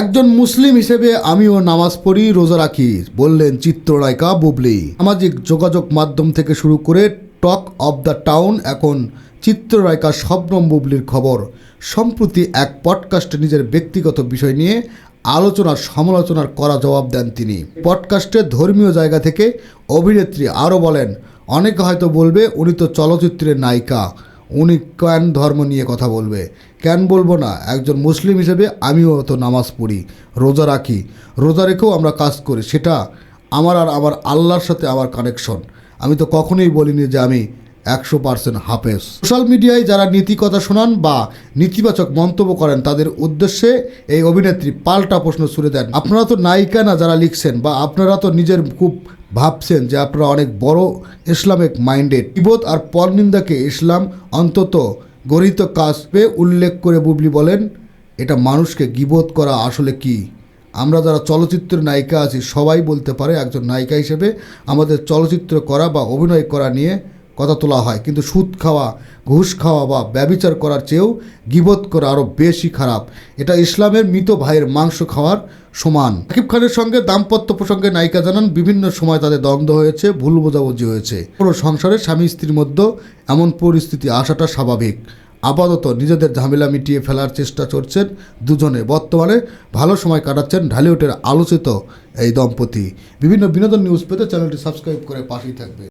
একজন মুসলিম হিসেবে আমিও নামাজ পড়ি, রোজা রাখি, বললেন চিত্রনায়িকা বুবলি। সামাজিক যোগাযোগ মাধ্যম থেকে শুরু করে টক অব দ্য টাউন এখন চিত্রনায়িকা শবনম বুবলির খবর। সম্প্রতি এক পডকাস্টে নিজের ব্যক্তিগত বিষয় নিয়ে সমালোচনার কড়া জবাব দেন তিনি। পডকাস্টে ধর্মীয় জায়গা থেকে অভিনেত্রী আরও বলেন, অনেকে হয়তো বলবে উনি তো চলচ্চিত্রের নায়িকা, উনি কেন ধর্ম নিয়ে কথা বলবে? কেন বলবো না? একজন মুসলিম হিসেবে আমিও তো নামাজ পড়ি, রোজা রাখি, রোজা রেখেও আমরা কাজ করি, সেটা আমার আর আমার আল্লাহর সাথে আমার কানেকশন। আমি তো কখনোই বলিনি যে আমি 100% হাফেজ। সোশ্যাল মিডিয়ায় যারা নীতি কথা শোনান বা নেতিবাচক মন্তব্য করেন তাদের উদ্দেশ্যে এই অভিনেত্রী পাল্টা প্রশ্ন ছুড়ে দেন। আপনারা তো নায়িকা না যারা লিখছেন, বা আপনারা তো নিজের খুব ভাবছেন যে আপনারা অনেক বড় ইসলামিক মাইন্ডেড। গীবত আর পরনিন্দাকে ইসলাম অন্তত গরিত কাজে উল্লেখ করে বুবলি বলেন, এটা মানুষকে গীবত করা আসলে কি? আমরা যারা চলচ্চিত্রের নায়িকা আছি সবাই বলতে পারে একজন নায়িকা হিসেবে আমাদের চলচ্চিত্র করা বা অভিনয় করা নিয়ে কথা তোলা হয়, কিন্তু সুদ খাওয়া, ঘুষ খাওয়া বা ব্যভিচার করার চেয়েও গীবত করা আরও বেশি খারাপ। এটা ইসলামের মৃত ভাইয়ের মাংস খাওয়ার সমান। শাকিব খানের সঙ্গে দাম্পত্য প্রসঙ্গে নায়িকা জানান, বিভিন্ন সময় তাদের দ্বন্দ্ব হয়েছে, ভুল বোঝাবুঝি হয়েছে। পুরো সংসারে স্বামী স্ত্রীর মধ্যে এমন পরিস্থিতি আসাটা স্বাভাবিক। আপাতত নিজেদের ঝামেলা মিটিয়ে ফেলার চেষ্টা করছেন দুজনে। বর্তমানে ভালো সময় কাটাচ্ছেন ঢালিউডের আলোচিত এই দম্পতি। বিভিন্ন বিনোদন নিউজ পেতে চ্যানেলটি সাবস্ক্রাইব করে পাশেই থাকবে।